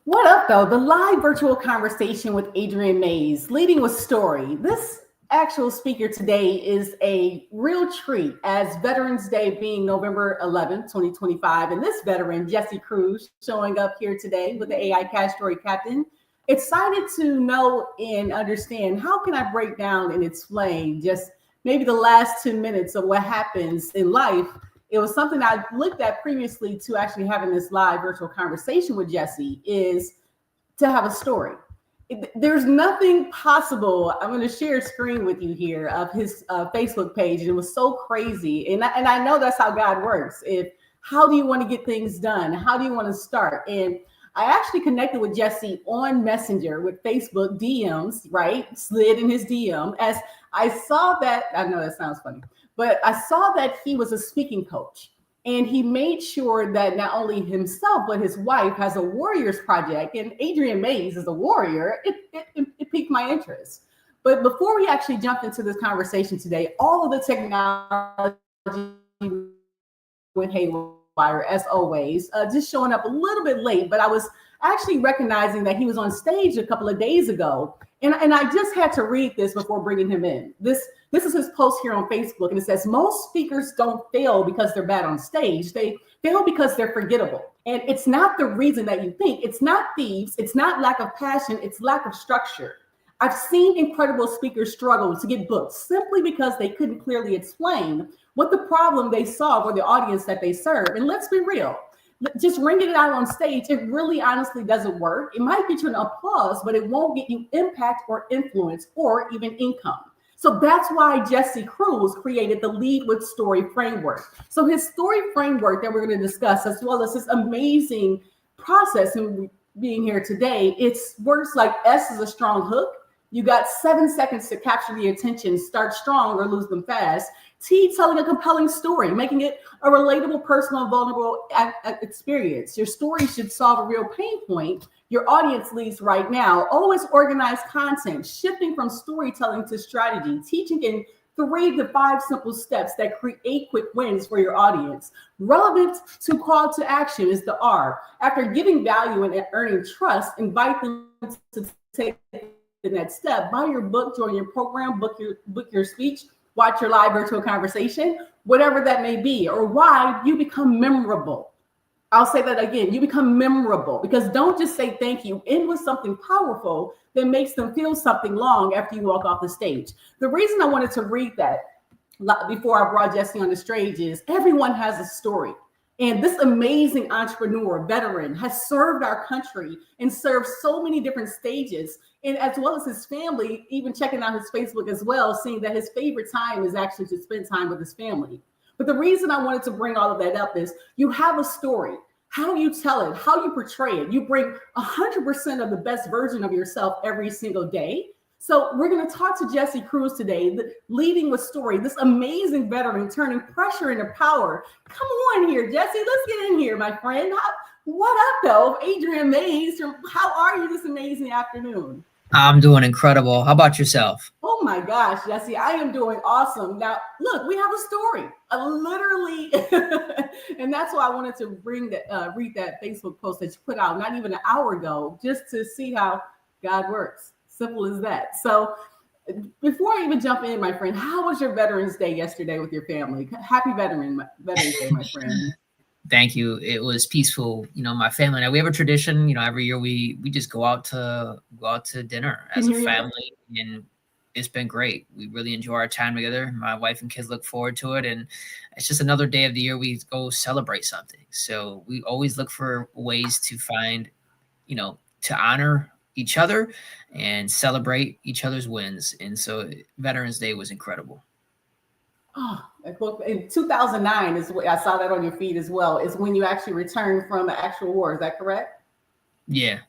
What up, though? The live virtual conversation with Adrian Mays, leading with story. This actual speaker today is a real treat as Veterans Day being November 11th, 2025. And this veteran, Jesse Cruz, showing up here today with the AI Cash Story Captain. Excited to know and understand how can I break down and explain just maybe the last 10 minutes of what happens in life. It was something I looked at previously to actually having this live virtual conversation with Jesse is to have a story. There's nothing possible. I'm going to share a screen with you here of his Facebook page. And it was so crazy. And I know that's how God works. How do you want to get things done? How do you want to start? And I actually connected with Jesse on Messenger with Facebook DMs, right? Slid in his DM as I saw that. I know that sounds funny, but I saw that he was a speaking coach. And he made sure that not only himself, but his wife has a Warriors project. And Adrian Mays is a warrior. It piqued my interest. But before we actually jump into this conversation today, all of the technology went haywire, as always, just showing up a little bit late. But I was actually recognizing that he was on stage a couple of days ago. And I just had to read this before bringing him in. This is his post here on Facebook, and it says, most speakers don't fail because they're bad on stage. They fail because they're forgettable. And it's not the reason that you think. It's not thieves. It's not lack of passion. It's lack of structure. I've seen incredible speakers struggle to get booked simply because they couldn't clearly explain what the problem they saw for the audience that they serve. And let's be real. Just ringing it out on stage, it really honestly doesn't work. It might get you an applause, but it won't get you impact or influence or even income. So that's why Jesse Cruz created the Lead with Story framework. So his story framework that we're going to discuss, as well as his amazing process in being here today, it works like S is a strong hook. You got 7 seconds to capture the attention, start strong or lose them fast. T, telling a compelling story, making it a relatable, personal, vulnerable experience. Your story should solve a real pain point your audience needs right now. Always organized content, shifting from storytelling to strategy, teaching in 3 to 5 simple steps that create quick wins for your audience. Relevant to call to action is the R. After giving value and earning trust, invite them to take the next step. Buy your book, join your program, book your speech, watch your live virtual conversation, whatever that may be, or why you become memorable. I'll say that again, you become memorable, because don't just say thank you. End with something powerful that makes them feel something long after you walk off the stage. The reason I wanted to read that before I brought Jesse on the stage is everyone has a story. And this amazing entrepreneur, veteran, has served our country and served so many different stages. And as well as his family, even checking out his Facebook as well, seeing that his favorite time is actually to spend time with his family. But the reason I wanted to bring all of that up is you have a story. How you tell it, how you portray it. You bring 100% of the best version of yourself every single day. So we're going to talk to Jesse Cruz today, leading with story, this amazing veteran turning pressure into power. Come on here, Jesse. Let's get in here, my friend. What up, though? Adrian Mays. How are you this amazing afternoon? I'm doing incredible. That about yourself? Oh my gosh, Jesse, I am doing awesome. Now, look, we have a story. Literally, and that's why I wanted to read that Facebook post that you put out not even an hour ago, just to see how God works. Simple as that. So before I even jump in, my friend, how was your Veterans Day yesterday with your family? Happy Veterans Day, my friend. Thank you. It was peaceful. You know, my family and I, we have a tradition, you know, every year we just go out to dinner as a family, and it's been great. We really enjoy our time together. My wife and kids look forward to it, and it's just another day of the year we go celebrate something. So we always look for ways to find, you know, to honor each other and celebrate each other's wins. And so Veterans Day was incredible. Oh, in 2009 is what I saw that on your feed as well, is when you actually returned from an actual war. Is that correct? Yeah.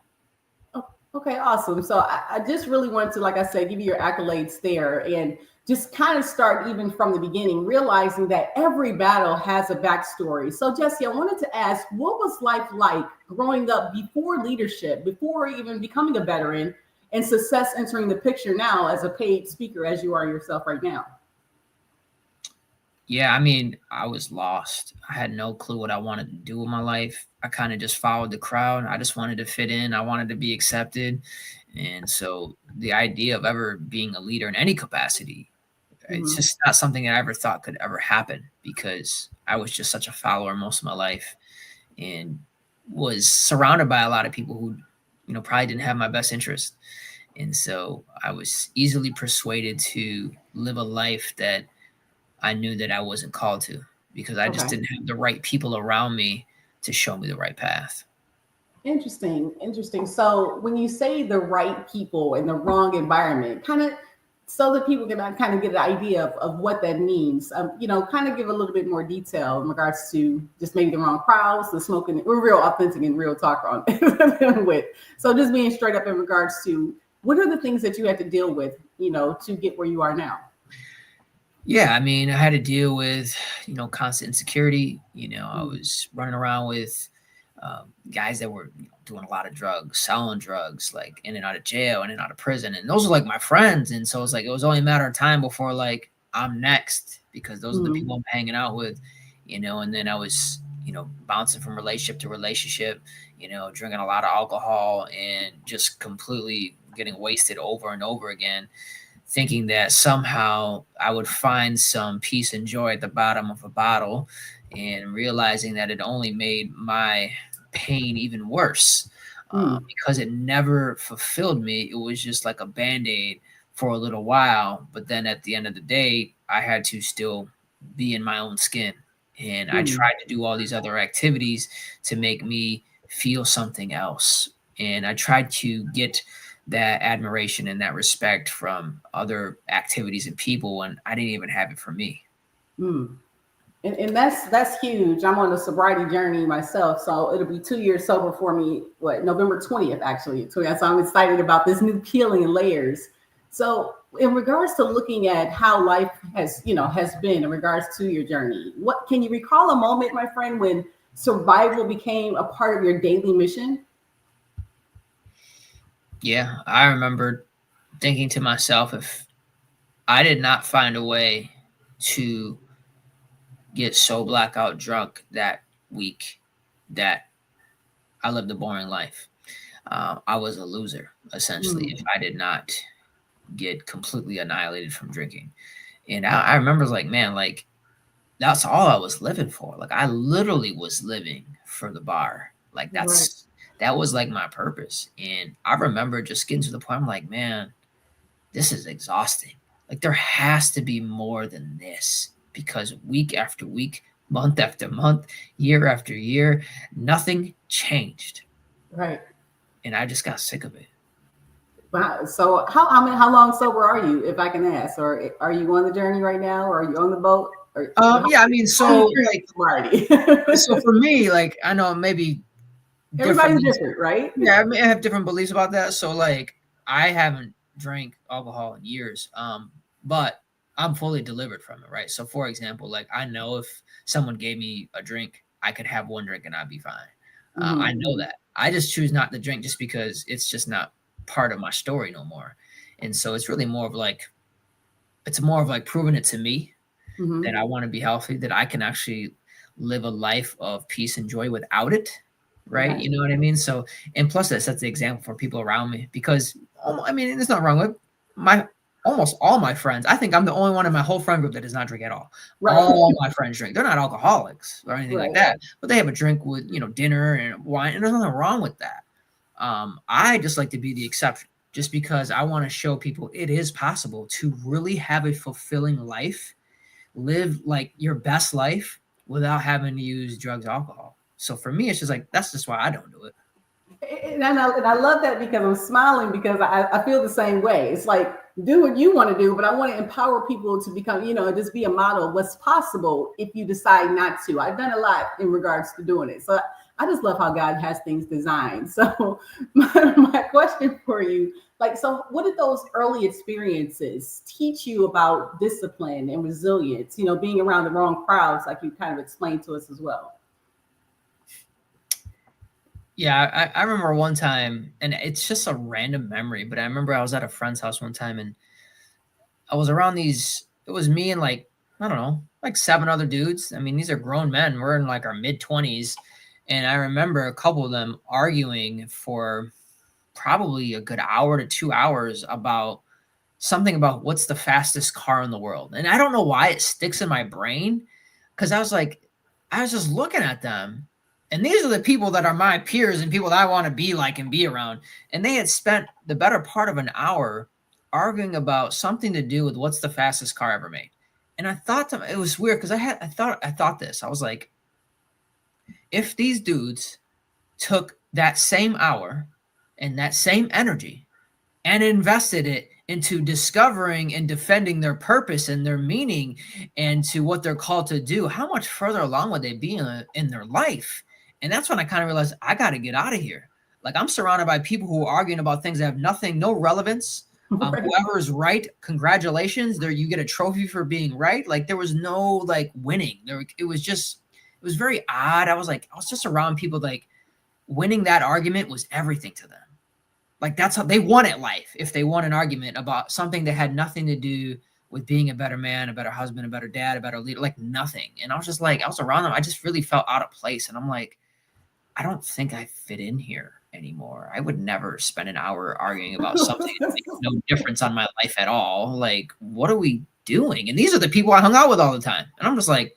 Oh, okay, awesome. So I just really wanted to, like I said, give you your accolades there and just kind of start even from the beginning, realizing that every battle has a backstory. So Jesse, I wanted to ask, what was life like growing up before leadership, before even becoming a veteran, and success entering the picture now as a paid speaker as you are yourself right now? Yeah, I mean, I was lost. I had no clue what I wanted to do with my life. I kind of just followed the crowd. I just wanted to fit in. I wanted to be accepted. And so the idea of ever being a leader in any capacity, it's Mhm. just not something I ever thought could ever happen because I was just such a follower most of my life and was surrounded by a lot of people who, probably didn't have my best interest. And so I was easily persuaded to live a life that I knew that I wasn't called to because I just Okay. didn't have the right people around me to show me the right path. Interesting, interesting. So when you say the right people in the wrong environment, kind of so that people can kind of get an idea of what that means, kind of give a little bit more detail in regards to just maybe the wrong crowds, the smoking. We're real authentic and real talk on with. So just being straight up in regards to what are the things that you had to deal with, to get where you are now? Yeah, I mean, I had to deal with, constant insecurity. I Mm, was running around with guys that were doing a lot of drugs, selling drugs, like in and out of jail, in and out of prison. And those are like my friends. And so it's like, it was only a matter of time before like I'm next because those are the mm, people I'm hanging out with, and then I was, bouncing from relationship to relationship, drinking a lot of alcohol and just completely getting wasted over and over again thinking that somehow I would find some peace and joy at the bottom of a bottle and realizing that it only made my pain even worse mm, because it never fulfilled me. It was just like a band aid for a little while. But then at the end of the day, I had to still be in my own skin. And I mm. tried to do all these other activities to make me feel something else. And I tried to get that admiration and that respect from other activities and people, and I didn't even have it for me. Mm. And that's huge. I'm on a sobriety journey myself, so it'll be 2 years sober for me. What November 20th actually? So I'm excited about this new peeling and layers. So in regards to looking at how life has been in regards to your journey, what can you recall a moment, my friend, when survival became a part of your daily mission? Yeah, I remember thinking to myself, if I did not find a way to get so blackout drunk that week that I lived a boring life, I was a loser, essentially, if Mm, I did not get completely annihilated from drinking. And I remember like, man, like that's all I was living for. Like I literally was living for the bar. Like right. that was like my purpose. And I remember just getting to the point I'm like, man, this is exhausting. Like there has to be more than this because week after week, month after month, year after year, nothing changed. Right. And I just got sick of it. Wow. So how long sober are you, if I can ask? Or are you on the journey right now? Or are you on the boat? Or Yeah, I mean, how you so treat like sobriety? so for me, like I know maybe different Everybody's different, right? yeah, I mean, I have different beliefs about that. So like I haven't drank alcohol in years. But I'm fully delivered from it, right? So for example, like I know if someone gave me a drink, I could have one drink and I'd be fine. I know Mm-hmm. that. I just choose not to drink just because it's just not part of my story no more. And so it's more of like proving it to me that Mm-hmm. I want to be healthy, that I can actually live a life of peace and joy without it. Right. Right. You know what I mean? So, and plus that sets the example for people around me because, I mean, there's nothing wrong with my, almost all my friends. I think I'm the only one in my whole friend group that does not drink at all. Right. All my friends drink. They're not alcoholics or anything like Right. that, but they have a drink with, dinner and wine, and there's nothing wrong with that. I just like to be the exception just because I want to show people it is possible to really have a fulfilling life, live like your best life without having to use drugs, alcohol. So for me, it's just like that's just why I don't do it. And I love that because I'm smiling because I feel the same way. It's like do what you want to do, but I want to empower people to become, just be a model of what's possible if you decide not to. I've done a lot in regards to doing it. So I just love how God has things designed. So my question for you, like, so what did those early experiences teach you about discipline and resilience, being around the wrong crowds, like you kind of explained to us as well? Yeah, I remember one time, and it's just a random memory, but I remember I was at a friend's house one time, and I was around these. It was me and like I don't know, like 7 other dudes. I mean, these are grown men. We're in like our mid-20s. And I remember a couple of them arguing for probably a good hour to 2 hours about something about what's the fastest car in the world. And I don't know why it sticks in my brain, because I was just looking at them. And these are the people that are my peers and people that I want to be like and be around. And they had spent the better part of an hour arguing about something to do with what's the fastest car ever made. And I thought to, it was weird because I thought this. I was like, if these dudes took that same hour and that same energy and invested it into discovering and defending their purpose and their meaning and to what they're called to do, how much further along would they be in their life? And that's when I kind of realized I got to get out of here. Like, I'm surrounded by people who are arguing about things that have nothing, no relevance. Whoever is right, congratulations. There, you get a trophy for being right. Like, there was no like winning. It was very odd. I was just around people like winning that argument was everything to them. Like, that's how they won at life. If they won an argument about something that had nothing to do with being a better man, a better husband, a better dad, a better leader, like nothing. And I was just like, I was around them. I just really felt out of place. And I'm like, I don't think I fit in here anymore. I would never spend an hour arguing about something that makes no difference on my life at all. Like, what are we doing? And these are the people I hung out with all the time. And I'm just like,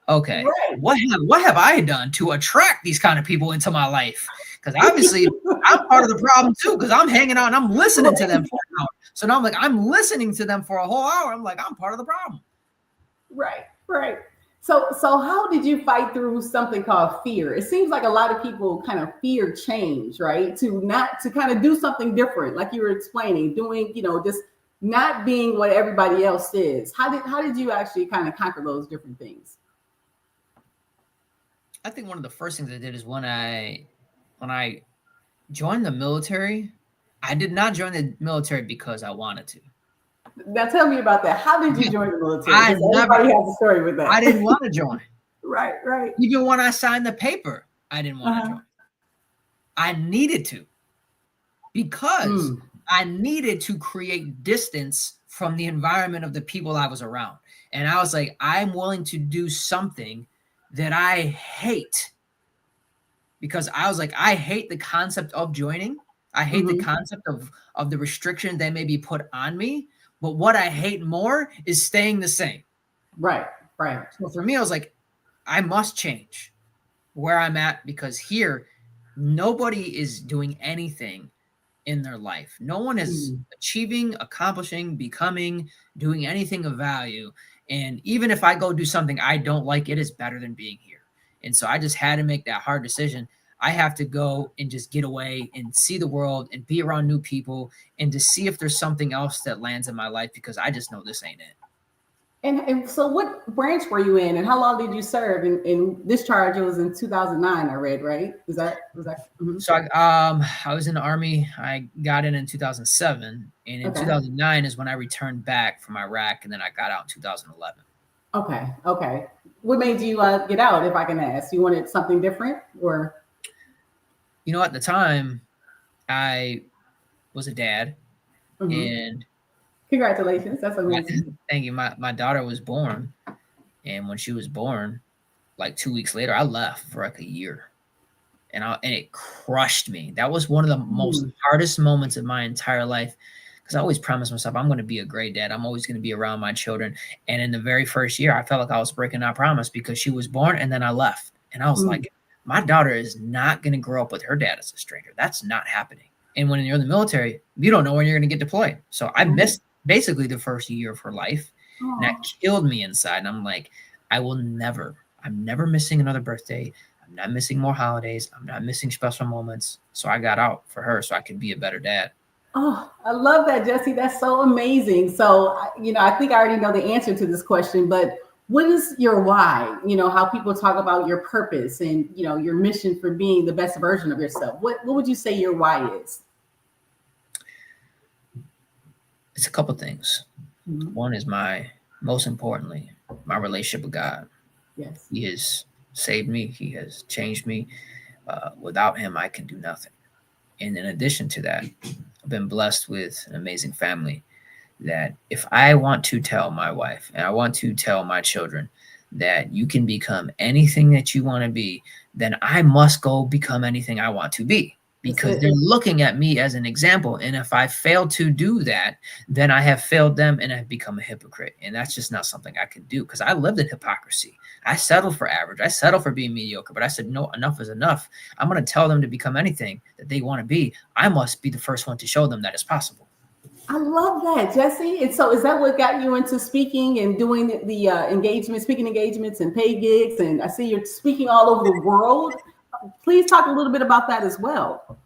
okay, right. What have I done to attract these kind of people into my life? Because obviously I'm part of the problem too, because I'm hanging out and I'm listening to them for an hour. So now I'm listening to them for a whole hour. I'm like, I'm part of the problem. Right. So how did you fight through something called fear? It seems like a lot of people kind of fear change, right? To kind of do something different, like you were explaining, doing, just not being what everybody else is. How did you actually kind of conquer those different things? I think one of the first things I did is when I joined the military, I did not join the military because I wanted to. Now tell me about that. How did you join the military? Everybody has a story with that. I didn't want to join. Right. Even when I signed the paper, I didn't want to join. I needed to, because I needed to create distance from the environment of the people I was around. And I was like, I'm willing to do something that I hate, because I was like, I hate the concept of joining. I hate the concept of the restriction that may be put on me. But what I hate more is staying the same. Right. So for me, I was like, I must change where I'm at, because here, nobody is doing anything in their life. No one is achieving, accomplishing, becoming, doing anything of value. And even if I go do something I don't like, it is better than being here. And so I just had to make that hard decision. I have to go and just get away and see the world and be around new people and to see if there's something else that lands in my life, because I just know this ain't it. And so what branch were you in, and how long did you serve? In this charge, it was in 2009, I read, right? Was that? So I was in the Army. I got in 2007, and in 2009 is when I returned back from Iraq, and then I got out in 2011. Okay. What made you get out, if I can ask? You wanted something different, or? At the time, I was a dad, and congratulations. That's amazing. Thank you. My daughter was born, and when she was born, like 2 weeks later, I left for like a year, and it crushed me. That was one of the most hardest moments of my entire life, because I always promised myself I'm going to be a great dad. I'm always going to be around my children. And in the very first year, I felt like I was breaking that promise, because she was born and then I left, and I was like, my daughter is not going to grow up with her dad as a stranger. That's not happening. And when you're in the military, you don't know when you're going to get deployed. So I missed basically the first year of her life. And that killed me inside. And I'm like, I'm never missing another birthday. I'm not missing more holidays. I'm not missing special moments. So I got out for her so I could be a better dad. Oh, I love that, Jesse. That's so amazing. So, I think I already know the answer to this question, but what is your why? How people talk about your purpose and, your mission for being the best version of yourself. What would you say your why is? It's a couple things. One is most importantly, my relationship with God. Yes. He has saved me. He has changed me. Without him, I can do nothing. And in addition to that, I've been blessed with an amazing family that if I want to tell my wife and I want to tell my children that you can become anything that you want to be, then I must go become anything I want to be, because they're looking at me as an example. And if I fail to do that, then I have failed them and I've become a hypocrite. And that's just not something I can do, because I lived in hypocrisy. I settled for average. I settled for being mediocre, but I said, no, enough is enough. I'm going to tell them to become anything that they want to be. I must be the first one to show them that it's possible. I love that, Jesse. And so is that what got you into speaking and doing the speaking engagements and paid gigs? And I see you're speaking all over the world. Please talk a little bit about that as well.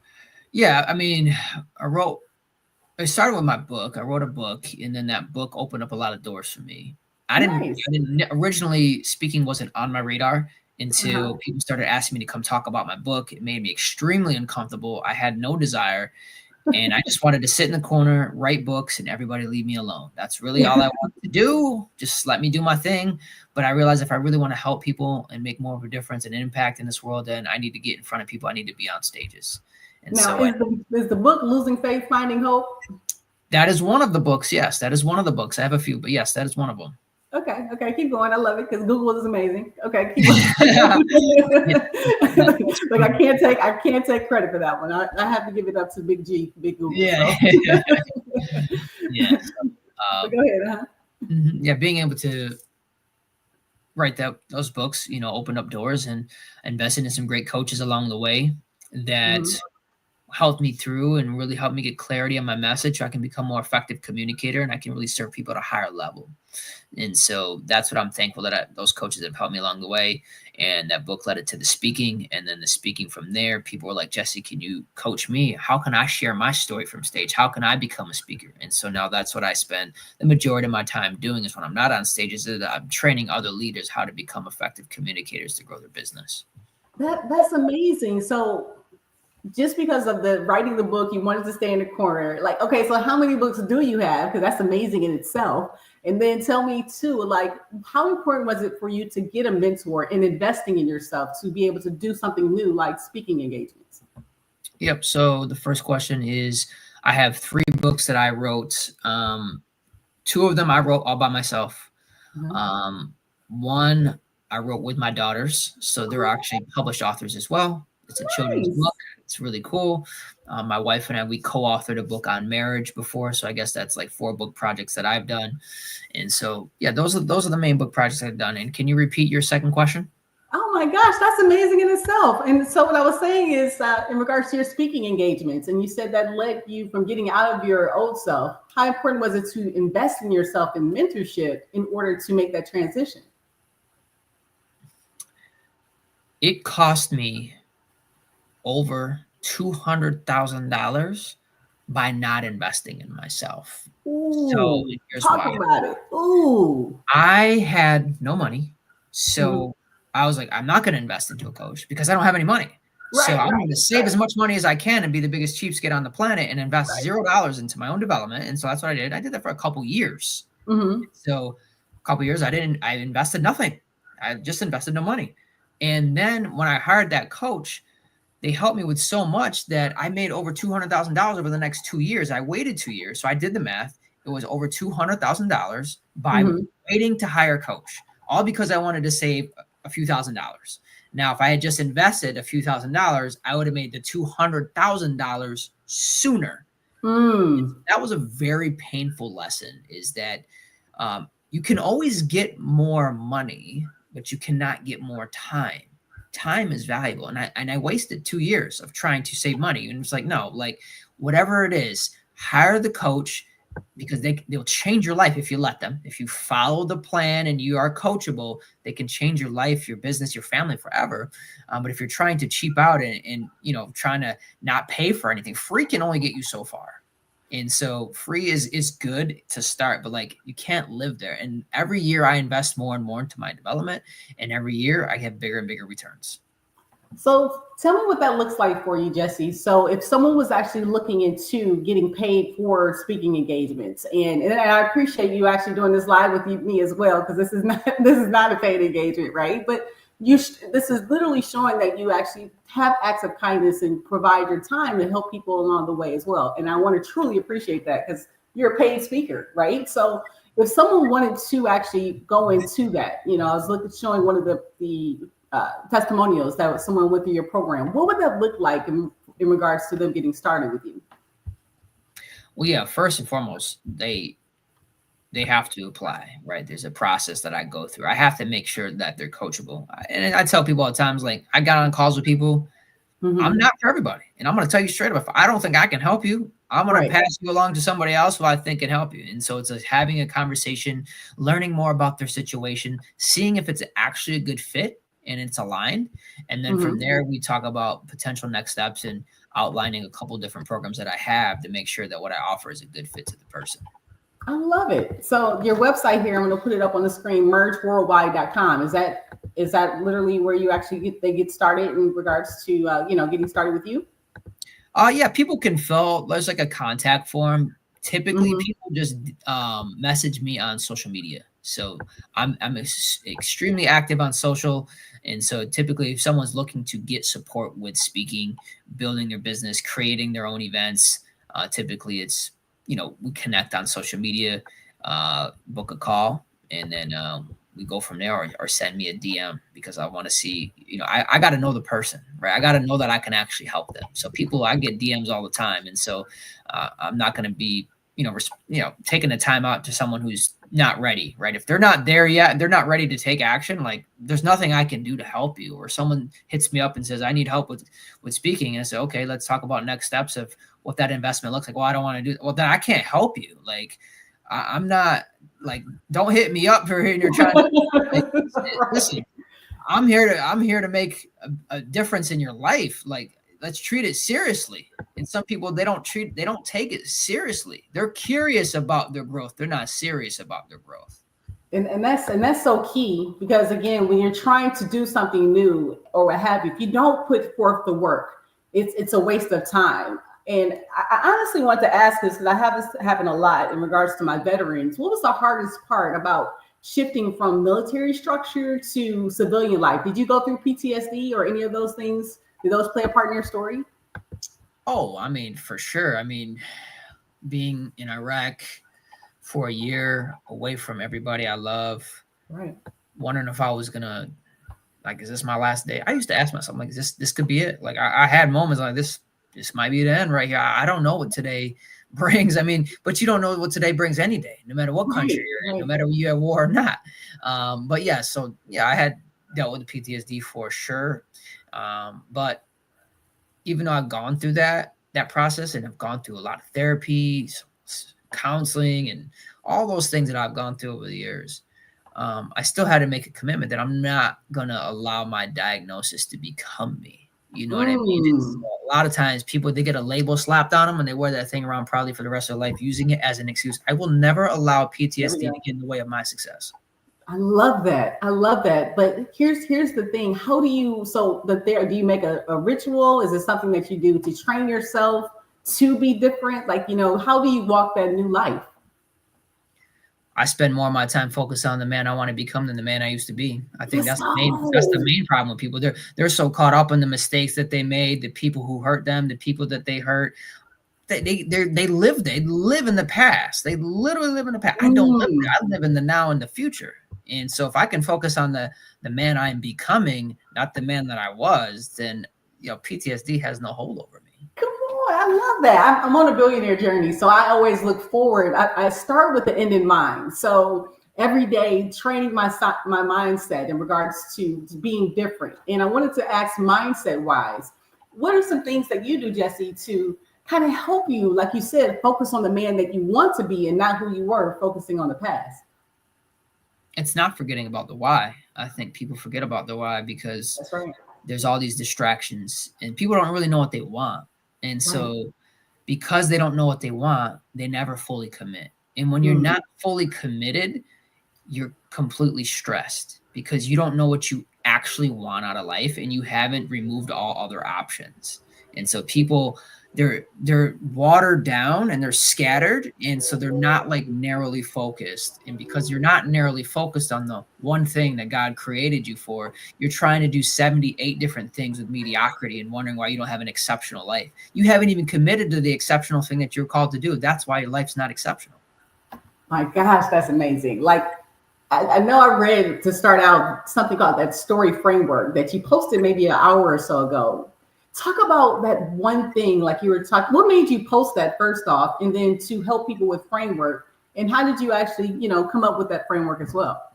Yeah, I mean, I started with my book. I wrote a book, and then that book opened up a lot of doors for me. I didn't originally, speaking wasn't on my radar until people started asking me to come talk about my book. It made me extremely uncomfortable. I had no desire. And I just wanted to sit in the corner, write books, and everybody leave me alone. That's really all I wanted to do. Just let me do my thing. But I realized if I really want to help people and make more of a difference and impact in this world, then I need to get in front of people. I need to be on stages. And now, so is the book Losing Faith, Finding Hope? That is one of the books. Yes, that is one of the books. I have a few, but yes, that is one of them. Okay, keep going. I love it because Google is amazing. Okay, keep going. Like I can't take credit for that one. I have to give it up to Big Google. Yeah. So. Yeah. So go ahead, Yeah, being able to write those books, opened up doors, and invested in some great coaches along the way that helped me through and really helped me get clarity on my message so I can become a more effective communicator and I can really serve people at a higher level. And so that's what I'm thankful that those coaches have helped me along the way. And that book led it to the speaking. And then the speaking from there, people were like, Jesse, can you coach me? How can I share my story from stage? How can I become a speaker? And so now that's what I spend the majority of my time doing, is when I'm not on stages, I'm training other leaders how to become effective communicators to grow their business. That's amazing. So just because of the writing the book, you wanted to stay in the corner. Like, okay, so how many books do you have? Because that's amazing in itself. And then tell me too, like, how important was it for you to get a mentor and investing in yourself to be able to do something new, like speaking engagements? Yep. So the first question is, I have 3 books that I wrote. 2 of them I wrote all by myself. One I wrote with my daughters. So they're actually published authors as well. It's a children's book. It's really cool. My wife and I, we co-authored a book on marriage before. So I guess that's like 4 book projects that I've done. And so, yeah, those are the main book projects I've done. And can you repeat your second question? Oh my gosh, that's amazing in itself. And so what I was saying is in regards to your speaking engagements, and you said that led you from getting out of your old self. How important was it to invest in yourself in mentorship in order to make that transition? It cost me over $200,000 by not investing in myself. Ooh, so here's talk why. About it. Ooh. I had no money. So I was like, I'm not going to invest into a coach because I don't have any money. So I'm going to save as much money as I can and be the biggest cheapskate on the planet and invest $0 into my own development. And so that's what I did. I did that for a couple years. So a couple years, I invested nothing. I just invested no money. And then when I hired that coach, they helped me with so much that I made over $200,000 over the next 2 years. I waited 2 years. So I did the math. It was over $200,000 by waiting to hire a coach, all because I wanted to save a few $1,000s. Now, if I had just invested a few $1,000s, I would have made the $200,000 sooner. That was a very painful lesson, is that you can always get more money, but you cannot get more time. Time is valuable. And I wasted 2 years of trying to save money. And it's like, no, like whatever it is, hire the coach, because they'll change your life if you let them. If you follow the plan and you are coachable, they can change your life, your business, your family forever. But if you're trying to cheap out and trying to not pay for anything, free can only get you so far. And so free is good to start, but like you can't live there. And every year I invest more and more into my development, and every year I have bigger and bigger returns. So tell me what that looks like for you, Jesse. So if someone was actually looking into getting paid for speaking engagements, and I appreciate you actually doing this live with me as well, because this is not a paid engagement, right? But this is literally showing that you actually have acts of kindness and provide your time to help people along the way as well. And I want to truly appreciate that, because you're a paid speaker, right? So if someone wanted to actually go into that, I was showing one of the testimonials that someone went through your program. What would that look like in regards to them getting started with you? Well, yeah, first and foremost, they have to apply, right? There's a process that I go through. I have to make sure that they're coachable. And I tell people all the times, like, I got on calls with people. I'm not for everybody. And I'm going to tell you straight up, if I don't think I can help you, I'm going to pass you along to somebody else who I think can help you. And so it's like having a conversation, learning more about their situation, seeing if it's actually a good fit and it's aligned. And then from there, we talk about potential next steps and outlining a couple different programs that I have to make sure that what I offer is a good fit to the person. I love it. So your website here, I'm going to put it up on the screen, mergeworldwide.com. Is that literally where you actually get started in regards to, getting started with you? Yeah, people can there's like a contact form. Typically people just message me on social media. So I'm extremely active on social. And so typically if someone's looking to get support with speaking, building their business, creating their own events, typically it's, we connect on social media, book a call, and then we go from there, or send me a DM, because I want to see, I got to know the person, right? I got to know that I can actually help them. So I get DMs all the time. And so I'm not going to be, taking the time out to someone who's not ready, right? If they're not there yet, they're not ready to take action, like there's nothing I can do to help you. Or someone hits me up and says, I need help with speaking. And I say, okay, let's talk about next steps of what that investment looks like. Well, I don't want to do that. Well, then I can't help you. Like, I'm not, like, don't hit me up for and you're trying to listen. I'm here to make a difference in your life. Like, let's treat it seriously. And some people, they don't take it seriously. They're curious about their growth. They're not serious about their growth. And that's so key, because again, when you're trying to do something new or what have you, if you don't put forth the work, it's a waste of time. And I honestly want to ask this, because I have this happen a lot in regards to my veterans. What was the hardest part about shifting from military structure to civilian life? Did you go through PTSD or any of those things? Did those play a part in your story? Oh, I mean, for sure. I mean, being in Iraq for a year, away from everybody I love, right? Wondering if I was gonna, like, is this my last day? I used to ask myself, like, this could be it. Like, I had moments like this might be the end right here. I don't know what today brings. I mean, but you don't know what today brings any day, no matter what country you're in, no matter if you have war or not. But yeah, so yeah, I had dealt with the PTSD for sure. But even though I've gone through that process, and I've gone through a lot of therapy, counseling, and all those things that I've gone through over the years, I still had to make a commitment that I'm not going to allow my diagnosis to become me. You know what I mean? It's, a lot of times people, they get a label slapped on them and they wear that thing around probably for the rest of their life, using it as an excuse. I will never allow PTSD to get in the way of my success. I love that. But here's the thing. How do you, do you make a ritual? Is it something that you do to train yourself to be different? Like, how do you walk that new life? I spend more of my time focused on the man I want to become than the man I used to be. I think that's the main problem with people. They're so caught up in the mistakes that they made, the people who hurt them, the people that they hurt. They live in the past. They literally live in the past. I don't live there. I live in the now and the future. And so if I can focus on the man I'm becoming, not the man that I was, then PTSD has no hold over me. Come on, I love that. I'm on a billionaire journey, so I always look forward. I start with the end in mind. So every day, training my mindset in regards to being different. And I wanted to ask, mindset wise, what are some things that you do, Jesse, to kind of help you, like you said, focus on the man that you want to be and not who you were, focusing on the past? It's not forgetting about the why. I think people forget about the why because there's all these distractions and people don't really know what they want. And so because they don't know what they want, they never fully commit. And when you're not fully committed, you're completely stressed because you don't know what you actually want out of life, and you haven't removed all other options. And so people, they're watered down and they're scattered, and so they're not like narrowly focused. And because you're not narrowly focused on the one thing that God created you for, you're trying to do 78 different things with mediocrity and wondering why you don't have an exceptional life. You haven't even committed to the exceptional thing that you're called to do. That's why your life's not exceptional. My gosh, that's amazing. Like, I know I read to start out something called that story framework that you posted maybe an hour or so ago. Talk about that one thing, like you were talking, what made you post that first off, and then to help people with framework, and how did you actually, come up with that framework as well?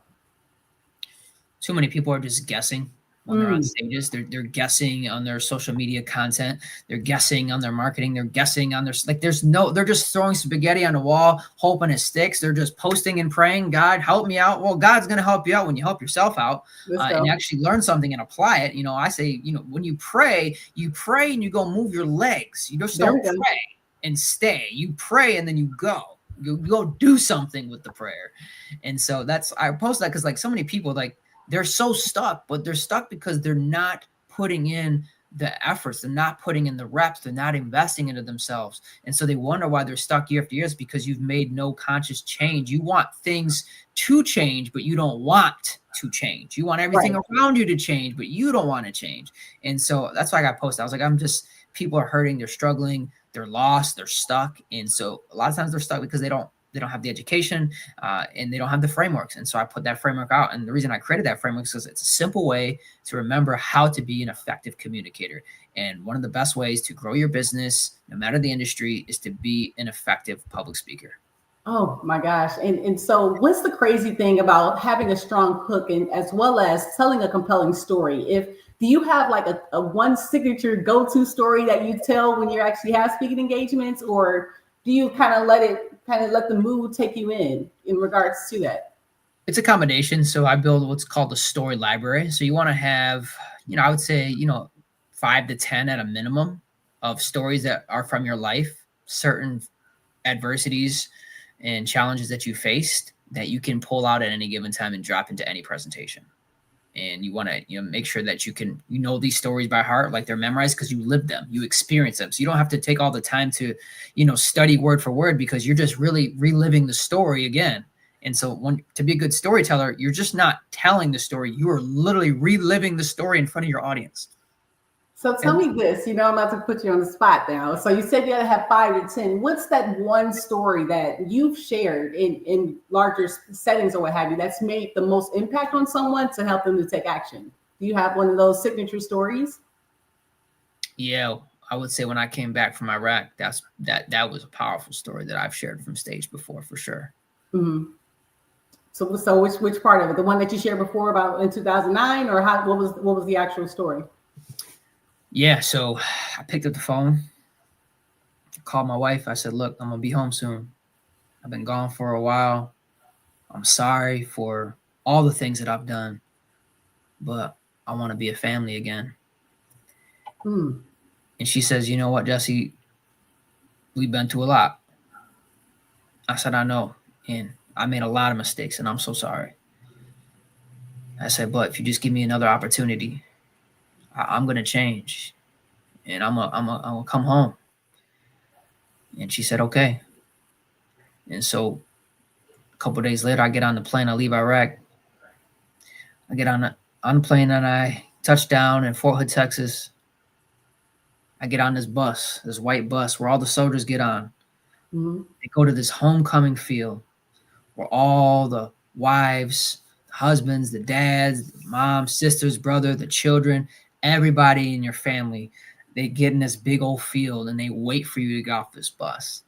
Too many people are just guessing when they're on stages. They're guessing on their social media content. They're guessing on their marketing. They're guessing on their, like, they're just throwing spaghetti on the wall, hoping it sticks. They're just posting and praying, God, help me out. Well, God's going to help you out when you help yourself out and actually learn something and apply it. I say, when you pray and you go move your legs. You just don't pray and stay. You pray and then you go. You go do something with the prayer. And so I post that because, like, so many people, like, they're so stuck, but they're stuck because they're not putting in the efforts. They're not putting in the reps. They're not investing into themselves. And so they wonder why they're stuck year after year. It's because you've made no conscious change. You want things to change, but you don't want to change. You want everything around you to change, but you don't want to change. And so that's why I got posted. I was like, people are hurting. They're struggling. They're lost. They're stuck. And so a lot of times they're stuck because they don't have the education and they don't have the frameworks. And so I put that framework out. And the reason I created that framework is because it's a simple way to remember how to be an effective communicator. And one of the best ways to grow your business, no matter the industry, is to be an effective public speaker. Oh my gosh. And so what's the crazy thing about having a strong hook and as well as telling a compelling story? Do you have like a one signature go-to story that you tell when you actually have speaking engagements, or do you kind of let the mood take you in regards to that? It's a combination. So I build what's called a story library. So you want to have, I would say, 5 to 10 at a minimum of stories that are from your life, certain adversities and challenges that you faced that you can pull out at any given time and drop into any presentation. And you want to, make sure that you can, these stories by heart, like they're memorized because you lived them, you experience them. So you don't have to take all the time to, study word for word, because you're just really reliving the story again. And so to be a good storyteller, you're just not telling the story. You are literally reliving the story in front of your audience. So tell me this, I'm about to put you on the spot now. So you said you had to have 5 to 10. What's that one story that you've shared in larger settings or what have you that's made the most impact on someone to help them to take action? Do you have one of those signature stories? Yeah, I would say when I came back from Iraq, that was a powerful story that I've shared from stage before, for sure. Mm-hmm. So which part of it? The one that you shared before about in 2009, or what was the actual story? Yeah, so I picked up the phone, called my wife. I said, look, I'm going to be home soon. I've been gone for a while. I'm sorry for all the things that I've done, but I want to be a family again. And she says, you know what, Jesse, we've been through a lot. I said, I know, and I made a lot of mistakes, and I'm so sorry. I said, but if you just give me another opportunity, I'm going to change, and I'm gonna come home. And she said, okay. And so a couple of days later, I get on the plane. I leave Iraq. I get on the plane, and I touch down in Fort Hood, Texas. I get on this bus, this white bus where all the soldiers get on. Mm-hmm. They go to this homecoming field where all the wives, husbands, the dads, the moms, sisters, brother, the children, everybody in your family, they get in this big old field and they wait for you to get off this bus.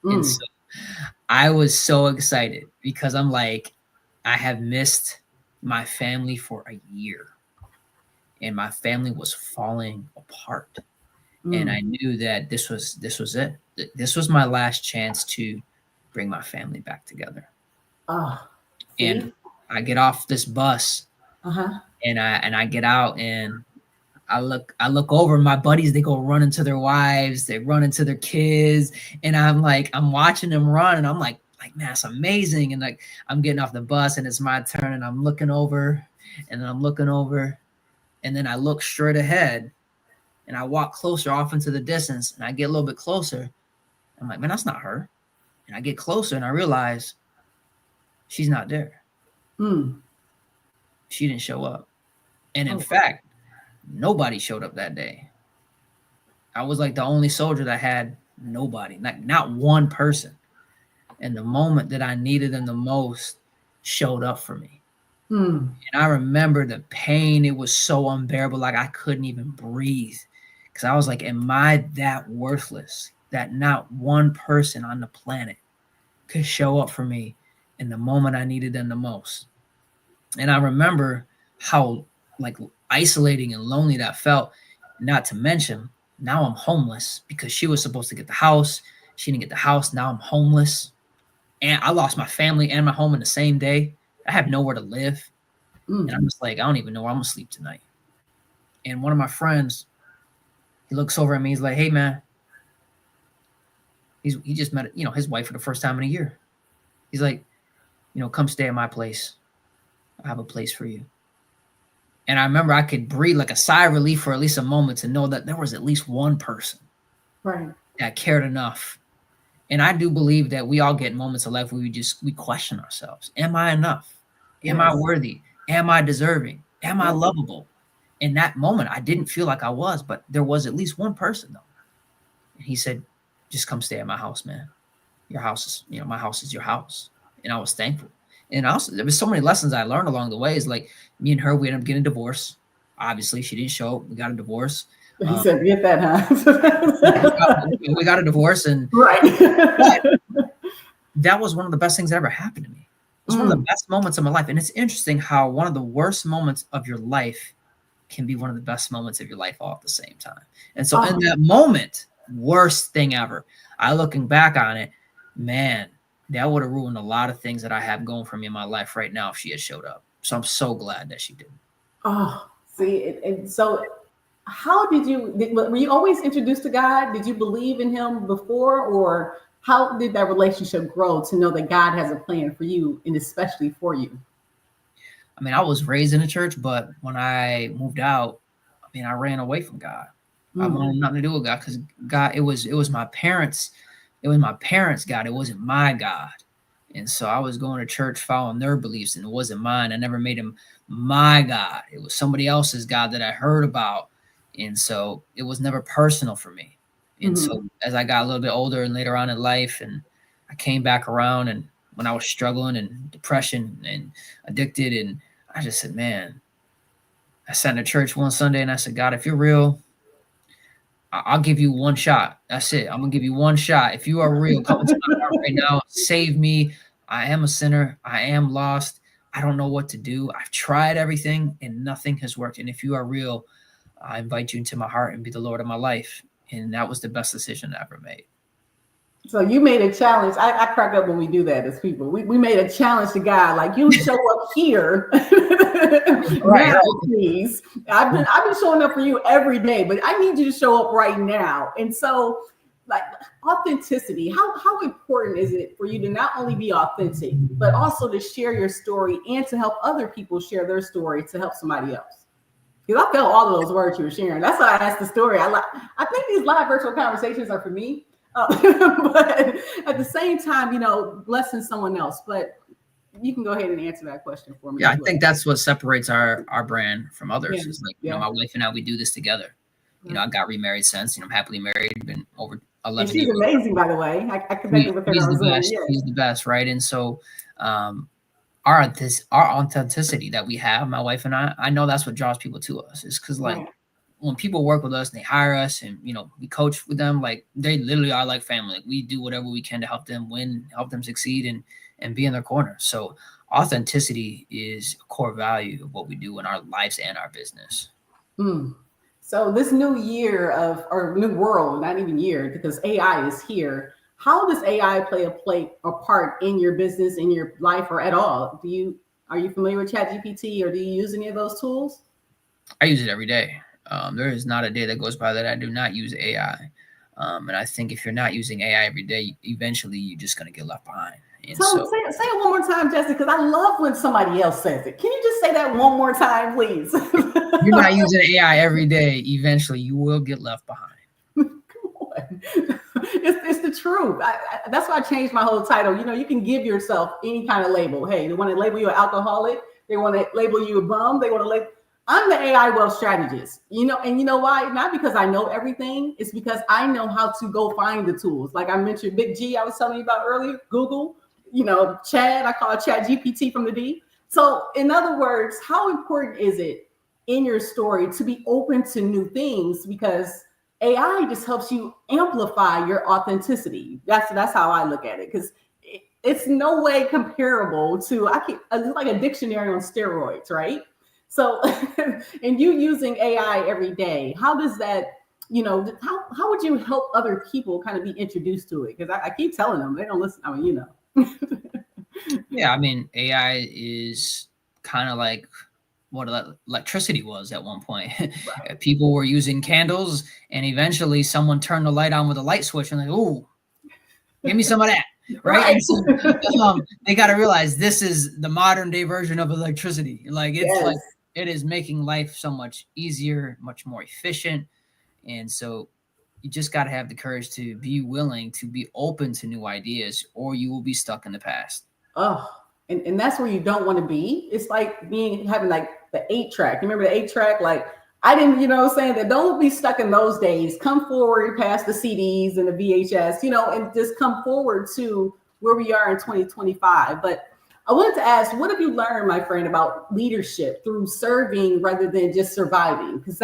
And so I was so excited because I'm like, I have missed my family for a year and my family was falling apart. And I knew that this was it. This was my last chance to bring my family back together. And I get off this bus and I get out and I look over, my buddies, they go run into their wives, they run into their kids. And I'm watching them run and I'm like, man, it's amazing. And like, I'm getting off the bus and it's my turn and I'm looking over and then I'm looking over And then I look straight ahead and I walk closer off into the distance, and I get a little bit closer. I'm like, man, that's not her. And I get closer and I realize she's not there. She didn't show up. And in fact, nobody showed up that day. I was like the only soldier that had nobody, not one person. And the moment that I needed them the most showed up for me. And I remember the pain. It was so unbearable. Like I couldn't even breathe, because I was like, am I that worthless that not one person on the planet could show up for me in the moment I needed them the most? And I remember how like isolating and lonely that felt. Not to mention, now I'm homeless because she was supposed to get the house. She didn't get the house. Now I'm homeless. And I lost my family and my home in the same day. I have nowhere to live. And I'm just like, I don't even know where I'm going to sleep tonight. And one of my friends, he looks over at me. He's like, hey, man. He just met, his wife for the first time in a year. He's like, come stay at my place. I have a place for you. And I remember I could breathe like a sigh of relief for at least a moment to know that there was at least one person that cared enough. And I do believe that we all get moments of life where we question ourselves. Am I enough? Am I worthy? Am I deserving? Am I lovable? In that moment, I didn't feel like I was, but there was at least one person though. And he said, just come stay at my house, man. Your house is, my house is your house. And I was thankful. And also, there was so many lessons I learned along the way. Is like me and her, we ended up getting a divorce. Obviously, she didn't show up. We got a divorce. He said, "Get that, huh?" we got a divorce, and that was one of the best things that ever happened to me. It was one of the best moments of my life. And it's interesting how one of the worst moments of your life can be one of the best moments of your life all at the same time. And so, in that moment, worst thing ever. Looking back on it, man. That would have ruined a lot of things that I have going for me in my life right now if she had showed up. So I'm so glad that she didn't. Oh, see, and so how were you always introduced to God? Did you believe in him before, or how did that relationship grow to know that God has a plan for you and especially for you? I mean, I was raised in a church, but when I moved out, I ran away from God. I wanted nothing to do with God, because God, it was my parents. It was my parents' God. It wasn't my God. And so I was going to church following their beliefs, and it wasn't mine. I never made him my God. It was somebody else's God that I heard about. And so it was never personal for me. And so as I got a little bit older and later on in life, and I came back around, and when I was struggling and depression and addicted, and I just said, man, I sat in a church one Sunday and I said, God, if you're real, I'll give you one shot. That's it. I'm going to give you one shot. If you are real, come into my heart right now. Save me. I am a sinner. I am lost. I don't know what to do. I've tried everything and nothing has worked. And if you are real, I invite you into my heart and be the Lord of my life. And that was the best decision I ever made. So you made a challenge. I crack up when we do that as people. We made a challenge to God, like, you show up here. Now, please. I've been showing up for you every day, but I need you to show up right now. And so, like, authenticity, how important is it for you to not only be authentic, but also to share your story and to help other people share their story to help somebody else? Because I felt all of those words you were sharing. That's why I asked the story. I think these live virtual conversations are for me. But at the same time, blessing someone else. But you can go ahead and answer that question for me. Yeah, I think that's what separates our brand from others. Is like, my wife and I, we do this together. I got remarried since, I'm happily married, been over 11 years. She's amazing, by the way. I connected with her on Zoom. She's the best, right? And so our authenticity that we have, my wife and I know that's what draws people to us. Is because when people work with us and they hire us and, we coach with them, like, they literally are like family. Like, we do whatever we can to help them win, help them succeed, and be in their corner. So authenticity is a core value of what we do in our lives and our business. So this new year or new world, not even year, because AI is here. How does AI play a part in your business, in your life, or at all? Are you familiar with ChatGPT, or do you use any of those tools? I use it every day. There is not a day that goes by that I do not use AI. And I think if you're not using AI every day, eventually you're just going to get left behind. And So so say it one more time, Jesse, because I love when somebody else says it. Can you just say that one more time, please? you're not using AI every day, eventually you will get left behind. It's the truth. That's why I changed my whole title. You know, you can give yourself any kind of label. Hey, they want to label you an alcoholic. They want to label you a bum. They want to label. I'm the AI wealth strategist. You know, and you know why? Not because I know everything. It's because I know how to go find the tools. Like I mentioned, Big G, I was telling you about earlier. Google. You know, Chad. I call it Chat GPT from the D. So, in other words, how important is it in your story to be open to new things? Because AI just helps you amplify your authenticity. That's how I look at it, because it's no way comparable to it's like a dictionary on steroids, right? So, and you using AI every day, how does that, you know, how would you help other people kind of be introduced to it? Because I keep telling them they don't listen. I mean, you know. Yeah, I mean, AI is kind of like what electricity was at one point. Right. People were using candles, and eventually someone turned the light on with a light switch, and like, oh, give me some of that, right? Right. And so they got to realize this is the modern day version of electricity. Like it's Yes. like it is making life so much easier, much more efficient, and so you just got to have the courage to be willing to be open to new ideas, or you will be stuck in the past. Oh, and that's where you don't want to be. It's like having like the 8-track. You remember the 8-track? Like I didn't, you know what I'm saying? That don't be stuck in those days. Come forward past the CDs and the VHS, you know, and just come forward to where we are in 2025. But I wanted to ask, what have you learned, my friend, about leadership through serving rather than just surviving? Because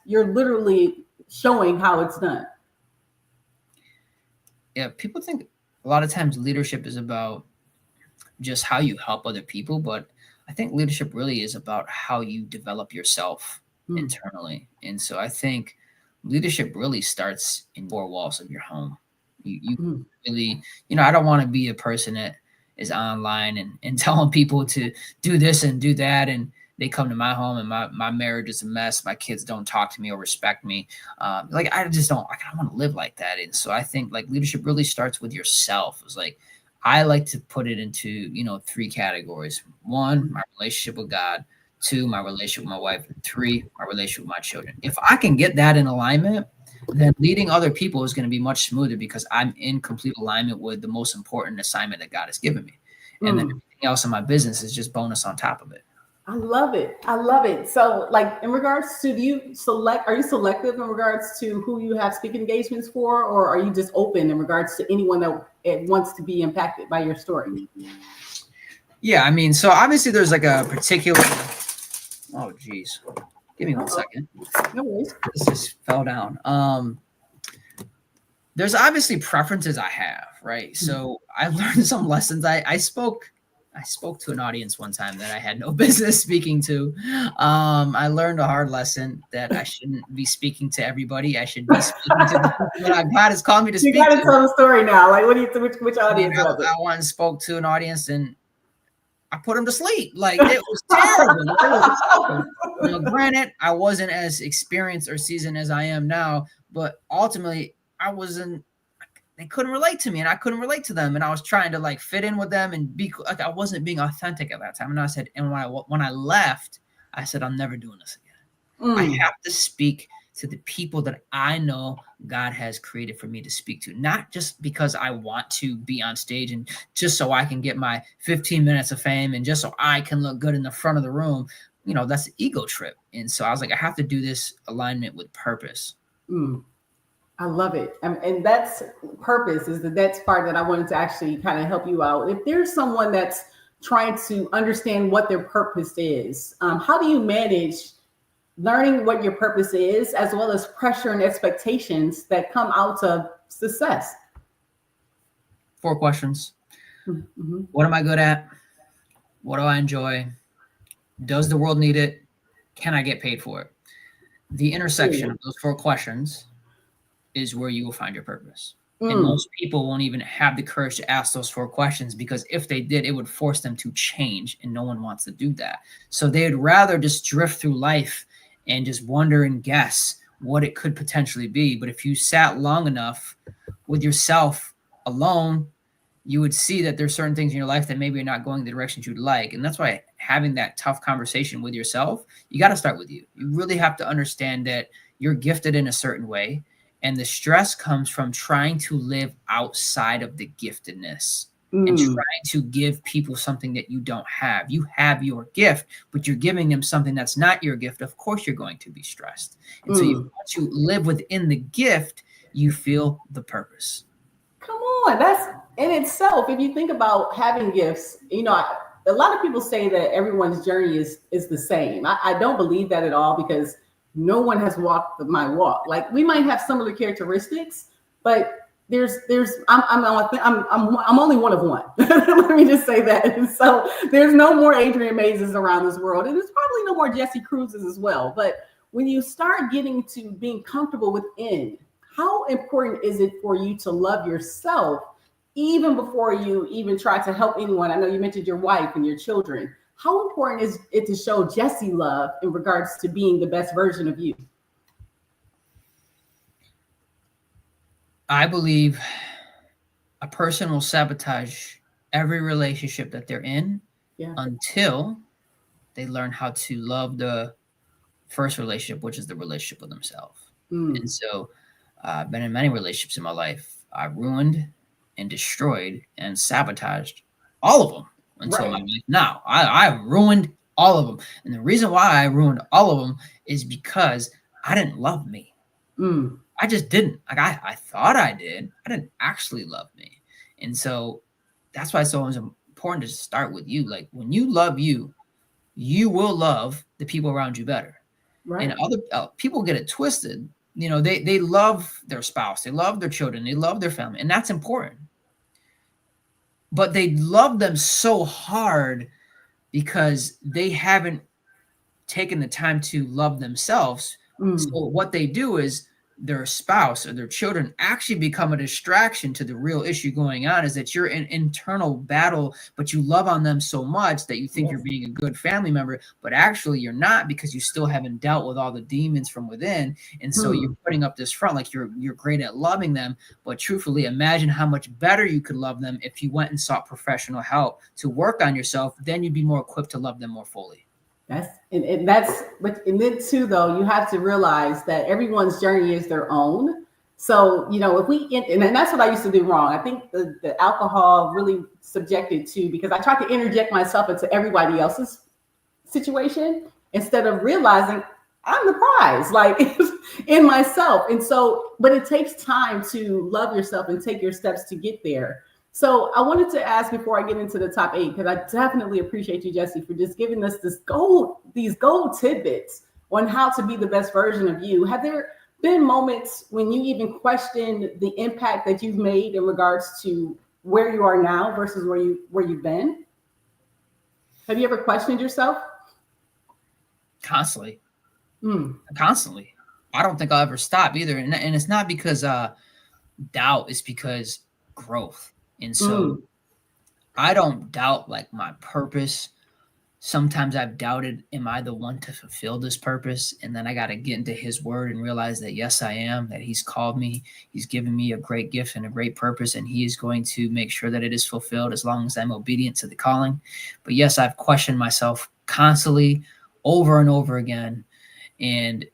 you're literally showing how it's done. Yeah, people think a lot of times leadership is about just how you help other people, but I think leadership really is about how you develop yourself internally. And so I think leadership really starts in 4 walls of your home. You really, you know, I don't want to be a person that is online and telling people to do this and do that, and they come to my home and my marriage is a mess. My kids don't talk to me or respect me. Like I don't want to live like that. And so I think like leadership really starts with yourself. It's like I like to put it into, you know, 3 categories. 1, my relationship with God. 2, my relationship with my wife. 3, my relationship with my children. If I can get that in alignment, then leading other people is going to be much smoother because I'm in complete alignment with the most important assignment that God has given me. And then everything else in my business is just bonus on top of it. I love it. I love it. So, like, in regards to, are you selective in regards to who you have speaking engagements for, or are you just open in regards to anyone that wants to be impacted by your story? Yeah, I mean, so obviously there's like a particular, oh, geez. Give me 1 second. No worries. This just fell down. There's obviously preferences I have, right? So I learned some lessons. I spoke to an audience one time that I had no business speaking to. I learned a hard lesson that I shouldn't be speaking to everybody. I should be speaking to the people that God has called me to speak to. You got to tell the story now. Like, which audience was it? I once spoke to an audience and I put them to sleep. Like it was terrible. It was awful. Now, granted, I wasn't as experienced or seasoned as I am now, but ultimately they couldn't relate to me and I couldn't relate to them. And I was trying to like fit in with them and be like, I wasn't being authentic at that time. And I said, and when I left, I said, I'm never doing this again. I have to speak to the people that I know God has created for me to speak to, not just because I want to be on stage and just so I can get my 15 minutes of fame and just so I can look good in the front of the room. You know, that's an ego trip. And so I was like, I have to do this alignment with purpose. I love it. And that's purpose is the next part that I wanted to actually kind of help you out. If there's someone that's trying to understand what their purpose is, how do you manage learning what your purpose is, as well as pressure and expectations that come out of success? 4 questions. What am I good at? What do I enjoy? Does the world need it? Can I get paid for it? The intersection of those 4 questions is where you will find your purpose. And most people won't even have the courage to ask those 4 questions, because if they did, it would force them to change, and no one wants to do that. So they'd rather just drift through life and just wonder and guess what it could potentially be. But if you sat long enough with yourself alone, you would see that there's certain things in your life that maybe are not going the direction you'd like. And that's why having that tough conversation with yourself, you got to start with you. You really have to understand that you're gifted in a certain way. And the stress comes from trying to live outside of the giftedness and trying to give people something that you don't have. You have your gift, but you're giving them something that's not your gift. Of course, you're going to be stressed. And so you want to live within the gift, you feel the purpose. Come on, that's in itself. If you think about having gifts, a lot of people say that everyone's journey is the same. I don't believe that at all, because no one has walked my walk. Like, we might have similar characteristics, but I'm only one of one. Let me just say that. And so there's no more Adrian Mazes around this world, and there's probably no more Jesse Cruzes as well. But when you start getting to being comfortable within, how important is it for you to love yourself even before you even try to help anyone? I know you mentioned your wife and your children. How important is it to show Jesse love in regards to being the best version of you? I believe a person will sabotage every relationship that they're in until they learn how to love the first relationship, which is the relationship with themselves. And so I've been in many relationships in my life. I ruined and destroyed and sabotaged all of them until my life now. I ruined all of them. And the reason why I ruined all of them is because I didn't love me. I just didn't. Like, I thought I did. I didn't actually love me. And so that's why it's so important to start with you. Like, when you love you, you will love the people around you better. Right. And other people get it twisted. They love their spouse, they love their children, they love their family, and that's important. But they love them so hard because they haven't taken the time to love themselves. So what they do is their spouse or their children actually become a distraction to the real issue going on, is that you're in internal battle, but you love on them so much that you think you're being a good family member, but actually you're not, because you still haven't dealt with all the demons from within. And so you're putting up this front like you're great at loving them, but truthfully, imagine how much better you could love them if you went and sought professional help to work on yourself. Then you'd be more equipped to love them more fully. But then too, though, you have to realize that everyone's journey is their own. So, and that's what I used to do wrong. I think the alcohol really subjected to, because I tried to interject myself into everybody else's situation instead of realizing I'm the prize, like, in myself. And so, but it takes time to love yourself and take your steps to get there. So I wanted to ask, before I get into the top 8, because I definitely appreciate you, Jesse, for just giving us these gold tidbits on how to be the best version of you. Have there been moments when you even questioned the impact that you've made in regards to where you are now versus where you've been? Have you ever questioned yourself? Constantly. Constantly. I don't think I'll ever stop either. And it's not because doubt, it's because growth. And so I don't doubt, like, my purpose. Sometimes I've doubted, am I the one to fulfill this purpose? And then I got to get into his word and realize that, yes, I am, that he's called me. He's given me a great gift and a great purpose, and he is going to make sure that it is fulfilled as long as I'm obedient to the calling. But yes, I've questioned myself constantly, over and over again. And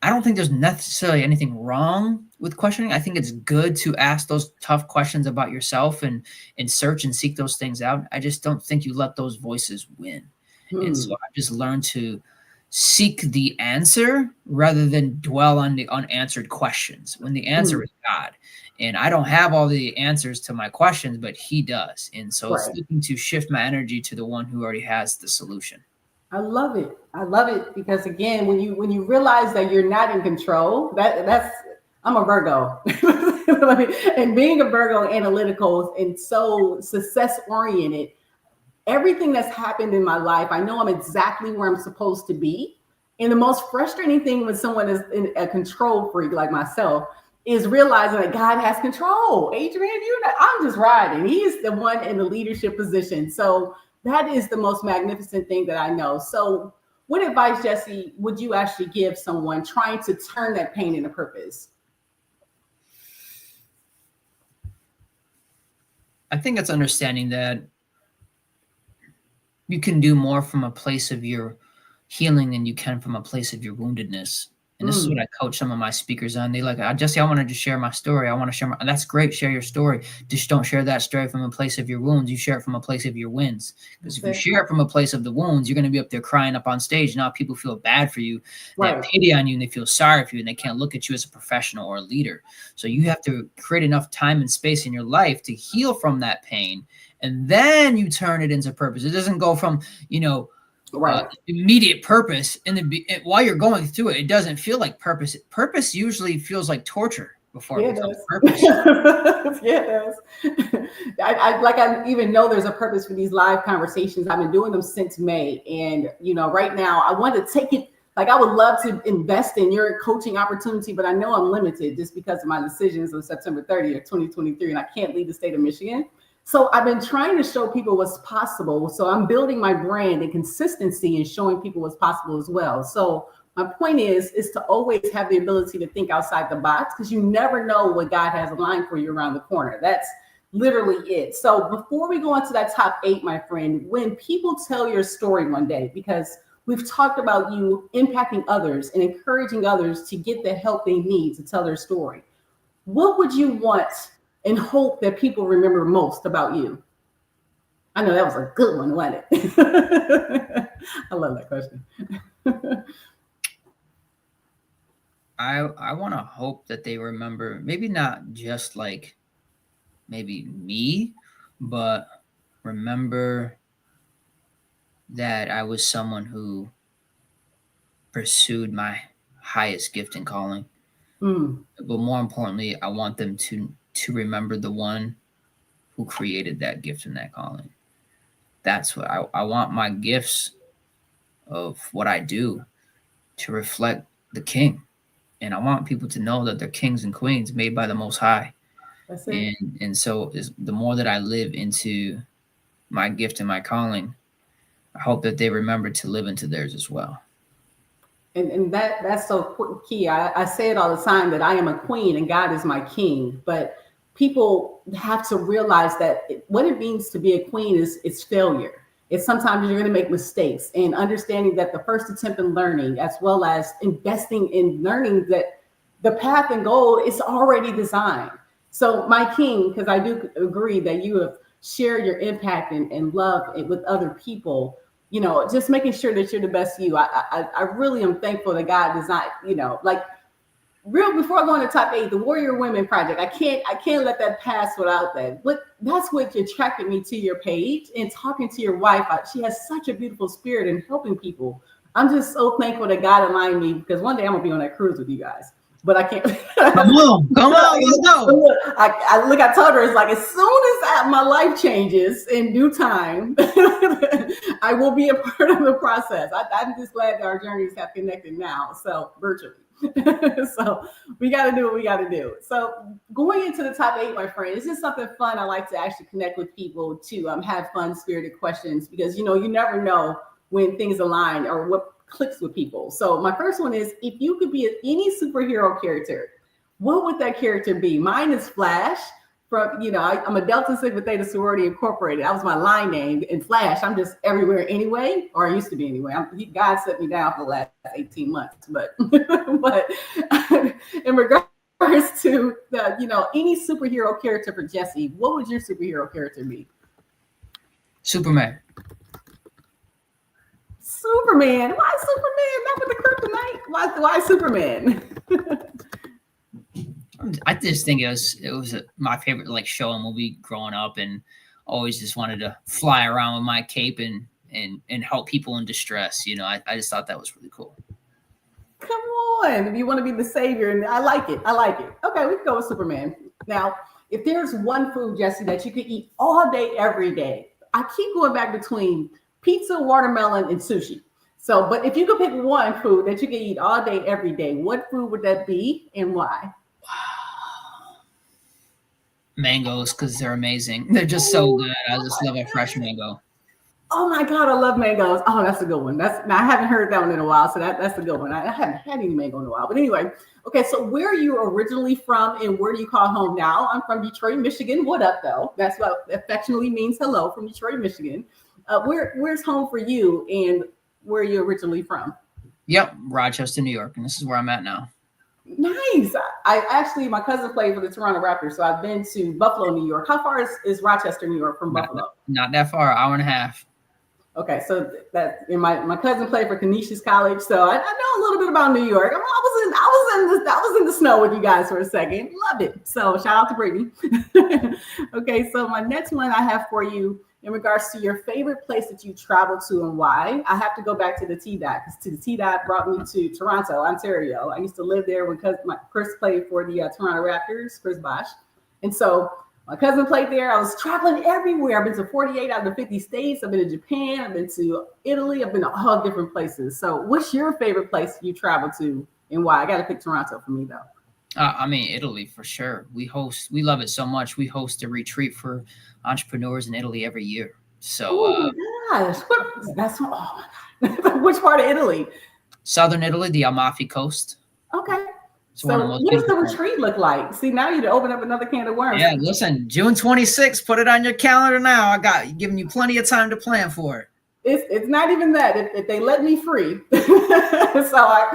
I don't think there's necessarily anything wrong with questioning. I think it's good to ask those tough questions about yourself and search and seek those things out. I just don't think you let those voices win. And so I've just learned to seek the answer rather than dwell on the unanswered questions, when the answer is God. And I don't have all the answers to my questions, but he does. And so it's looking to shift my energy to the one who already has the solution. I love it. I love it, because again, when you realize that you're not in control, I'm a Virgo. And being a Virgo, analytical and so success oriented, everything that's happened in my life, I know I'm exactly where I'm supposed to be. And the most frustrating thing when someone is a control freak like myself is realizing that God has control. Adrian, I'm just riding. He's the one in the leadership position. So that is the most magnificent thing that I know. So what advice, Jesse, would you actually give someone trying to turn that pain into purpose? I think it's understanding that you can do more from a place of your healing than you can from a place of your woundedness. And this is what I coach some of my speakers on. They like, Jesse, I want to just share my story. I want to share my, that's great. Share your story. Just don't share that story from a place of your wounds. You share it from a place of your wins. Because if you share it from a place of the wounds, you're going to be up there crying up on stage. Now people feel bad for you. They have pity on you and they feel sorry for you and they can't look at you as a professional or a leader. So you have to create enough time and space in your life to heal from that pain. And then you turn it into purpose. It doesn't go from, immediate purpose while you're going through it. It doesn't feel like purpose. Purpose usually feels like torture before it becomes purpose. Yes. I even know there's a purpose for these live conversations. I've been doing them since May. And, right now I want to take it. Like I would love to invest in your coaching opportunity, but I know I'm limited just because of my decisions on September 30th, 2023, and I can't leave the state of Michigan. So I've been trying to show people what's possible. So I'm building my brand and consistency and showing people what's possible as well. So my point is to always have the ability to think outside the box, because you never know what God has aligned for you around the corner. That's literally it. So before we go into that top 8, my friend, when people tell your story one day, because we've talked about you impacting others and encouraging others to get the help they need to tell their story, what would you want and hope that people remember most about you? I know that was a good one, wasn't it? I love that question. I want to hope that they remember, maybe not just like maybe me, but remember that I was someone who pursued my highest gift and calling. But more importantly, I want them to remember the one who created that gift and that calling. That's what I want my gifts of what I do to reflect the King. And I want people to know that they're kings and queens made by the Most High. That's it. And so the more that I live into my gift and my calling, I hope that they remember to live into theirs as well. And that's so key. I say it all the time that I am a queen and God is my king. But people have to realize that what it means to be a queen is failure. It's sometimes you're going to make mistakes, and understanding that the first attempt in learning, as well as investing in learning that the path and goal is already designed. So my king, because I do agree that you have shared your impact and love with other people, just making sure that you're the best you. I really am thankful that God designed, before I go into top 8, the Warrior Women Project, I can't let that pass without that. But that's what attracted me to your page, and talking to your wife. She has such a beautiful spirit in helping people. I'm just so thankful that God aligned me, because one day I'm gonna be on that cruise with you guys. But I can't. Come on, let's go. I told her, it's like, as soon as my life changes in due time, I will be a part of the process. I'm just glad that our journeys have connected now, so virtually. So we got to do what we got to do. So going into the top 8, my friend, it's just something fun. I like to actually connect with people to have fun, spirited questions, because you never know when things align or what clicks with people. So my first one is, if you could be any superhero character, what would that character be? Mine is Flash. From I'm a Delta Sigma Theta Sorority Incorporated. That was my line name. In Flash, I'm just everywhere anyway, or I used to be anyway. God set me down for the last 18 months. But in regards to any superhero character for Jesse, what would your superhero character be? Superman. Superman? Why Superman? Not with the kryptonite. Why Superman? I just think it was my favorite show and movie growing up, and always just wanted to fly around with my cape and help people in distress. I just thought that was really cool. Come on, if you want to be the savior, and I like it. Okay, we can go with Superman. Now, if there's one food, Jesse, that you could eat all day, every day, I keep going back between pizza, watermelon, and sushi. So, but if you could pick one food that you could eat all day, every day, what food would that be and why? Wow. Mangoes, because they're amazing. They're just so good. I just love a fresh mango. Oh my God, I love mangoes. Oh, that's a good one. Now, I haven't heard that one in a while, so that's a good one. I haven't had any mango in a while. But anyway, okay, so where are you originally from and where do you call home now? I'm from Detroit, Michigan. What up, though? That's what affectionately means hello, from Detroit, Michigan. Where's home for you and where are you originally from? Yep, Rochester, New York, and this is where I'm at now. Nice. I actually, my cousin played for the Toronto Raptors, so I've been to Buffalo, New York. How far is Rochester, New York from Buffalo? Not that far, hour and a half. Okay, so that and my cousin played for Canisius College, so I know a little bit about New York. I was in the snow with you guys for a second. Loved it. So shout out to Brittany. Okay, so my next one I have for you in regards to your favorite place that you traveled to and why. I have to go back to the T-Dot because the T-Dot brought me to Toronto, Ontario. I used to live there when Chris played for the Toronto Raptors, Chris Bosh, and so. My cousin played there. I was traveling everywhere. I've been to 48 out of the 50 states. I've been to Japan. I've been to Italy. I've been to all different places. So what's your favorite place you travel to and why? I got to pick Toronto for me, though. I mean, Italy for sure. We love it so much. We host a retreat for entrepreneurs in Italy every year. So, oh my gosh. Oh my God. Which part of Italy? Southern Italy, the Amalfi Coast. Okay. So what does the retreat look like? See, now you open up another can of worms. Yeah, listen, June 26th, put it on your calendar now. I got giving you plenty of time to plan for it. It's not even that. If they let me free. So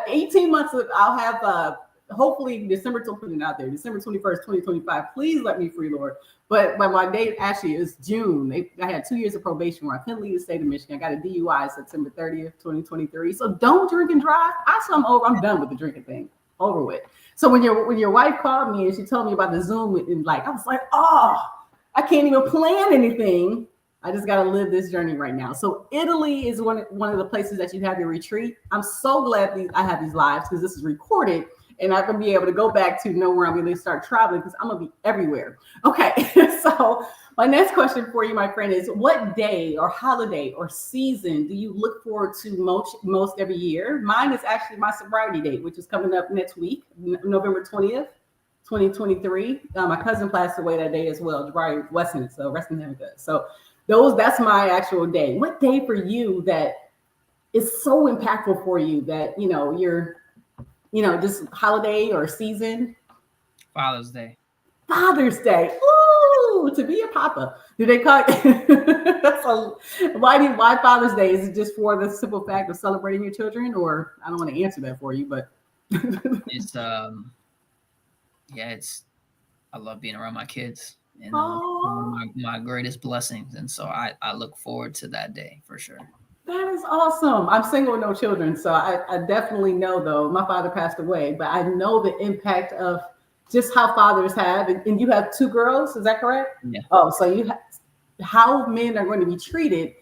18 months, I'll have hopefully December 21st, 2025. Please let me free, Lord. But my date actually is June. I had 2 years of probation where I couldn't leave the state of Michigan. I got a DUI September 30th, 2023. So don't drink and drive. I'm done with the drinking thing. Over with. So when your wife called me and she told me about the Zoom and I was like, oh, I can't even plan anything. I just got to live this journey right now. So Italy is one of the places that you have your retreat. I'm so glad I have these lives because this is recorded and I'm going to be able to go back to know where I'm going to start traveling because I'm going to be everywhere. Okay. So my next question for you, my friend, is what day or holiday or season do you look forward to most every year? Mine is actually my sobriety date, which is coming up next week, November 20th, 2023. My cousin passed away that day as well, Jabari Weston, so rest in heaven good. So that's my actual day. What day for you that is so impactful for you that, you're, just holiday or season? Father's Day. Father's Day. Ooh, to be a papa. Do they call it? Why Father's Day? Is it just for the simple fact of celebrating your children? Or I don't want to answer that for you, but it's I love being around my kids. And one of my greatest blessings. And so I look forward to that day for sure. That is awesome. I'm single with no children. So I definitely know, though, my father passed away, but I know the impact of just how fathers have, and you have 2 girls, is that correct? Yeah. Oh, so how men are going to be treated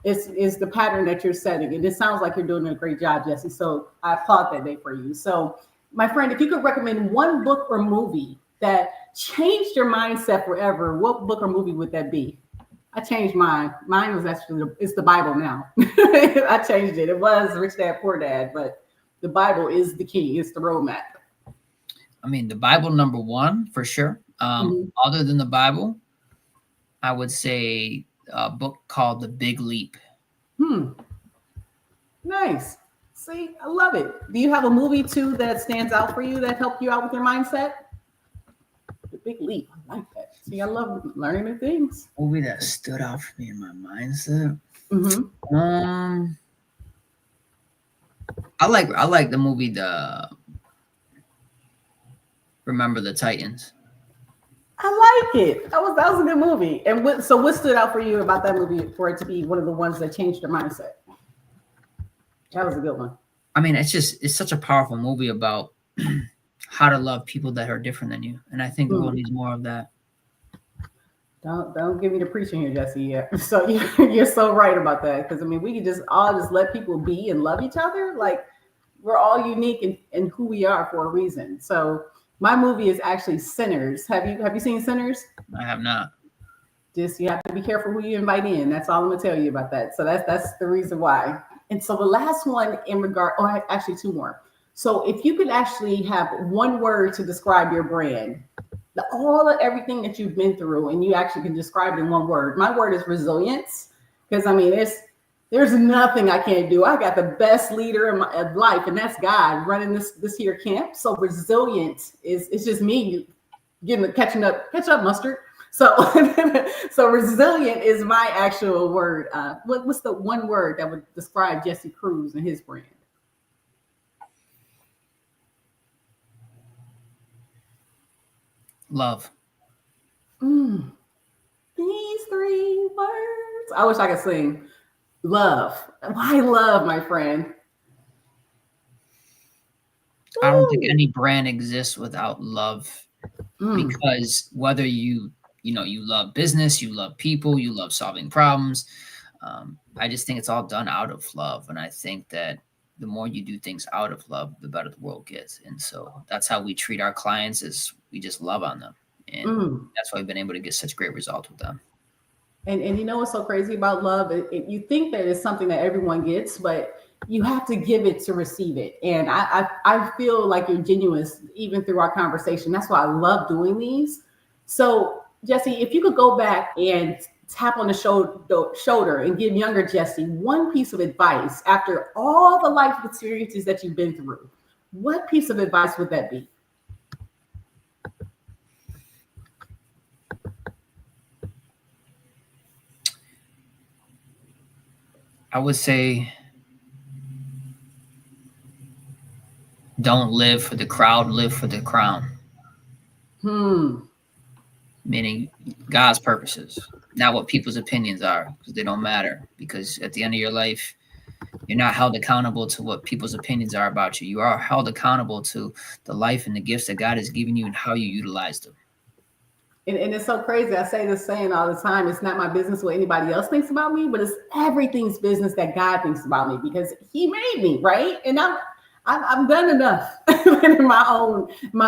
is the pattern that you're setting. And it sounds like you're doing a great job, Jesse. So I applaud that day for you. So my friend, if you could recommend one book or movie that changed your mindset forever, what book or movie would that be? I changed mine. Mine was actually, it's the Bible now. I changed it. It was Rich Dad, Poor Dad, but the Bible is the key. It's the roadmap. I mean, the Bible, number one, for sure. Other than the Bible, I would say a book called The Big Leap. Nice. See, I love it. Do you have a movie, too, that stands out for you that helped you out with your mindset? The Big Leap. I like that. See, I love learning new things. Movie that stood out for me in my mindset. I like the movie Remember the Titans. I like it. That was a good movie. And what stood out for you about that movie for it to be one of the ones that changed your mindset? That was a good one. I mean, it's such a powerful movie about how to love people that are different than you. And I think the world needs more of that. Don't give me the preaching here, Jesse. Yeah. So you're so right about that. Because I mean, we can all just let people be and love each other. Like we're all unique in who we are for a reason. So my movie is actually Sinners. Have you seen Sinners? I have not. Just you have to be careful who you invite in. That's all I'm gonna tell you about that. So that's the reason why. And so the last one actually 2 more. So if you could actually have one word to describe your brand, everything that you've been through, and you actually can describe it in one word. My word is resilience, Because I mean, there's nothing I can't do. I got the best leader of life, and that's God running this here camp. So resilient is just me catching up mustard. So so resilient is my actual word. What's the one word that would describe Jesse Cruz and his brand? Love. These three words. I wish I could sing. Love. Why love, my friend? I don't think any brand exists without love, because whether you love business, you love people, you love solving problems. I just think it's all done out of love. And I think that the more you do things out of love, the better the world gets. And so that's how we treat our clients, is we just love on them. And that's why we've been able to get such great results with them. And you know what's so crazy about love? You think that it's something that everyone gets, but you have to give it to receive it. And I feel like you're genuine even through our conversation. That's why I love doing these. So Jesse, if you could go back and tap on the shoulder and give younger Jesse one piece of advice after all the life experiences that you've been through, what piece of advice would that be? I would say, don't live for the crowd, live for the crown. Meaning God's purposes, not what people's opinions are, because they don't matter. Because at the end of your life, you're not held accountable to what people's opinions are about you. You are held accountable to the life and the gifts that God has given you and how you utilize them. And it's so crazy. I say this saying all the time. It's not my business what anybody else thinks about me, but it's everything's business that God thinks about me, because he made me, right? And I've done enough in my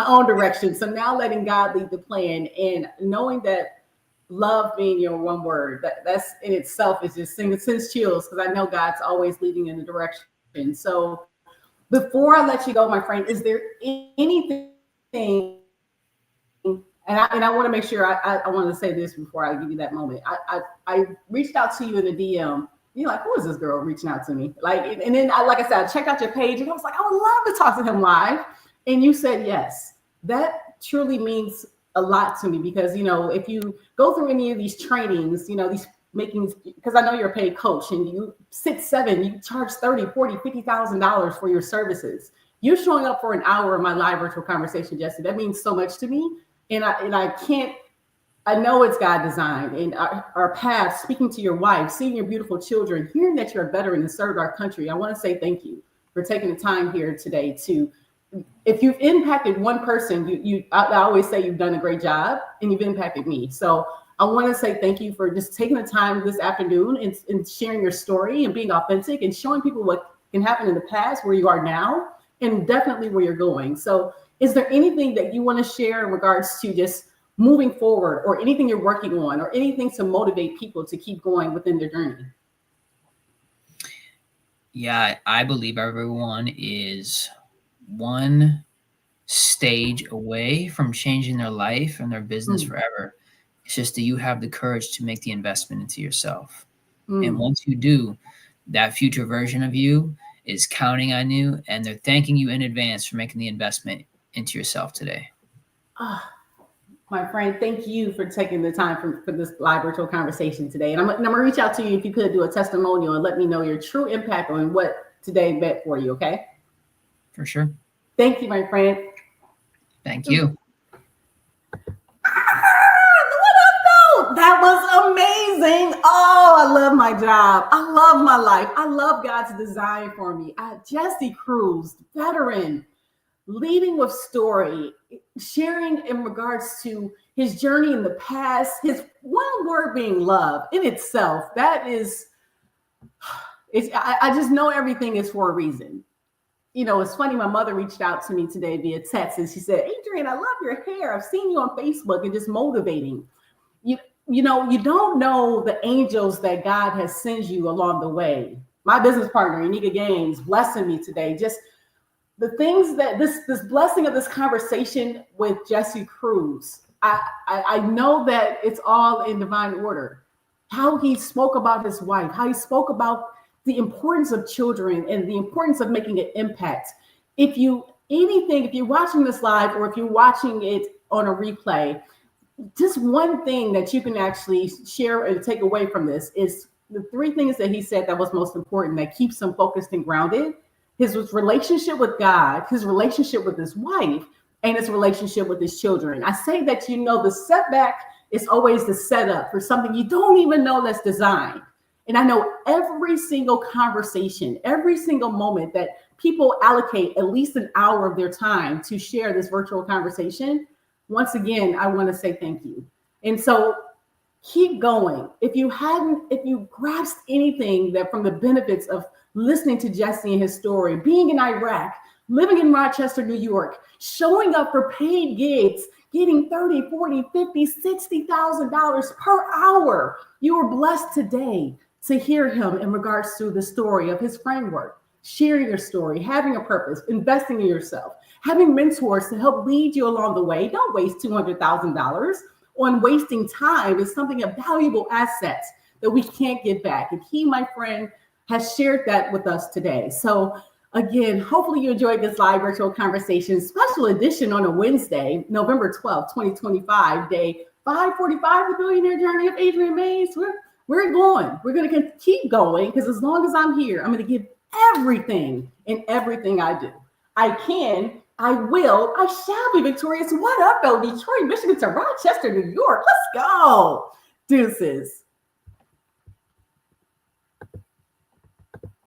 own direction. So now letting God lead the plan and knowing that love being your one word, that's in itself is just sends chills, because I know God's always leading in the direction. So before I let you go, my friend, is there anything, and I want to make sure I want to say this before I give you that moment. I reached out to you in a DM. You're like, who is this girl reaching out to me? Like, and then like I said, I checked out your page and I was like, I would love to talk to him live. And you said yes. That truly means a lot to me, because if you go through any of these trainings, because I know you're a paid coach and you you charge $30,000, $40,000, $50,000 for your services. You showing up for an hour of my live virtual conversation, Jesse, that means so much to me. And I know it's God designed, and our path, speaking to your wife, seeing your beautiful children, hearing that you're a veteran and served our country. I want to say thank you for taking the time here today if you've impacted one person, I always say you've done a great job and you've impacted me. So I want to say thank you for just taking the time this afternoon and sharing your story and being authentic and showing people what can happen in the past, where you are now, and definitely where you're going. So is there anything that you want to share in regards to just moving forward, or anything you're working on, or anything to motivate people to keep going within their journey? Yeah, I believe everyone is one stage away from changing their life and their business forever. It's just that you have the courage to make the investment into yourself. And once you do, that future version of you is counting on you, and they're thanking you in advance for making the investment into yourself today. My friend, thank you for taking the time for this live virtual conversation today. And I'm going to reach out to you if you could do a testimonial and let me know your true impact on what today meant for you, okay? For sure. Thank you, my friend. Thank you. That was amazing. Oh, I love my job. I love my life. I love God's design for me. Jesse Cruz, veteran, leading with story, sharing in regards to his journey in the past, his one word being love in itself. That is, I just know everything is for a reason. It's funny. My mother reached out to me today via text and she said, Adrian, I love your hair. I've seen you on Facebook and just motivating. You don't know the angels that God has sent you along the way. My business partner, Anika Gaines, blessing me today. Just the things that this blessing of this conversation with Jesse Cruz, I know that it's all in divine order. how he spoke about his wife, how he spoke about the importance of children and the importance of making an impact. If you're watching this live or if you're watching it on a replay, just one thing that you can actually share and take away from this is the three things that he said that was most important that keeps him focused and grounded. His relationship with God, his relationship with his wife, and his relationship with his children. I say that, the setback is always the setup for something you don't even know that's designed. And I know every single conversation, every single moment that people allocate at least an hour of their time to share this virtual conversation. Once again, I want to say thank you. And so keep going. If you grasped anything that from the benefits of listening to Jesse and his story, being in Iraq, living in Rochester, New York, showing up for paid gigs, getting $30, $40, $50, $60,000 per hour. You were blessed today to hear him in regards to the story of his framework, sharing your story, having a purpose, investing in yourself, having mentors to help lead you along the way. Don't waste $200,000 on wasting time. It's something, a valuable asset that we can't get back. And he, my friend, has shared that with us today. So again, hopefully you enjoyed this live virtual conversation, special edition on a Wednesday, November 12th, 2025, day 545, the Billionaire Journey of Adrienne Mays. We're going. We're going to keep going because as long as I'm here, I'm going to give everything in everything I do. I can, I will, I shall be victorious. What up, though? Detroit, Michigan to Rochester, New York. Let's go. Deuces.